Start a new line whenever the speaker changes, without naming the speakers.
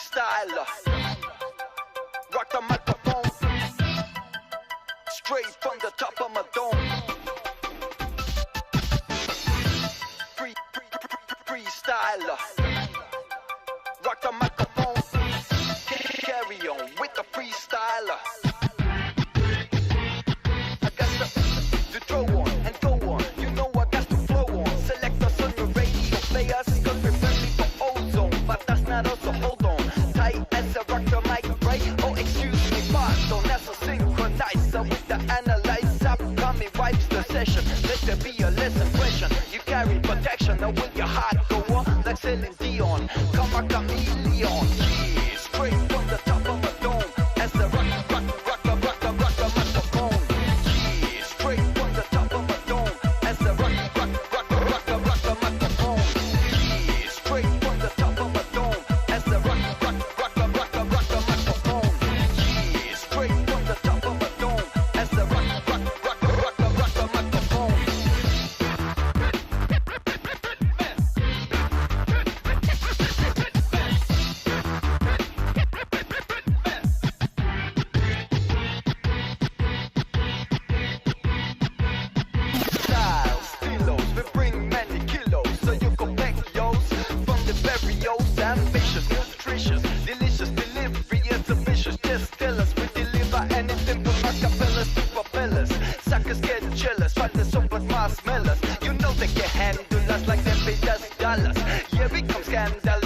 freestyler. Rock the microphone, straight from the top of my dome. Freestyler. Rock the microphone, carry on with the freestyler. I got to throw on and go on. You know I got to flow on. Select us on your radio, play us cause we're friendly for ozone. But that's not us, so hold on. Tight as I rock the mic, right? Oh, excuse me, pardon. That's a synchronizer with the analyzer. Upcoming vibes the session. Let there be a less impression. You carry protection, now will your heart go on? Like Celine Dion, come a chameleon. Yeah, straight from the top of my dome. As the rock the microphone. Yeah, straight from the top of my dome. As the rock the microphone. Yeah, straight from the top of my dome. As the rock the microphone. Yeah, straight from the top of my dome. As the rock the microphone. Styles, stilos, we bring many kilos, so you can pack yours from the very old, ambitious, nutritious, delicious delivery is ambitious. Just tell us, we deliver anything from acapellas to propellers. Suckers get jealous, find the soap but marshmallows. You know they can handle us like them pay us dollars. Yeah, we come scandalous.